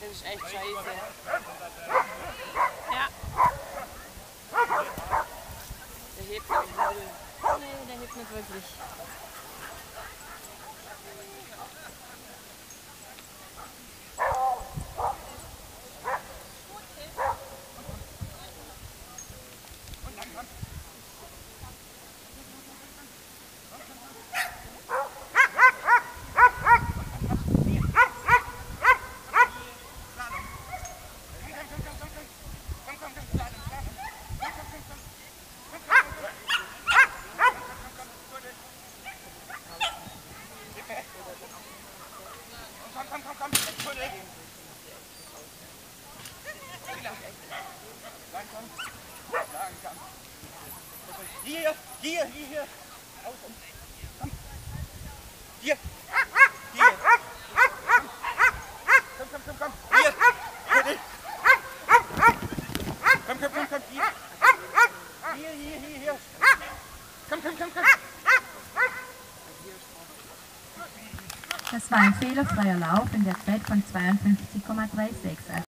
Das ist echt scheiße. Ja. Der hebt nicht null. Nee, der hebt nicht wirklich. Komm. Langsam. Hier. Aus. Komm. Hier. Komm. Hier. Komm. Hier. Komm. Das war ein fehlerfreier Lauf in der Zeit von 52,36.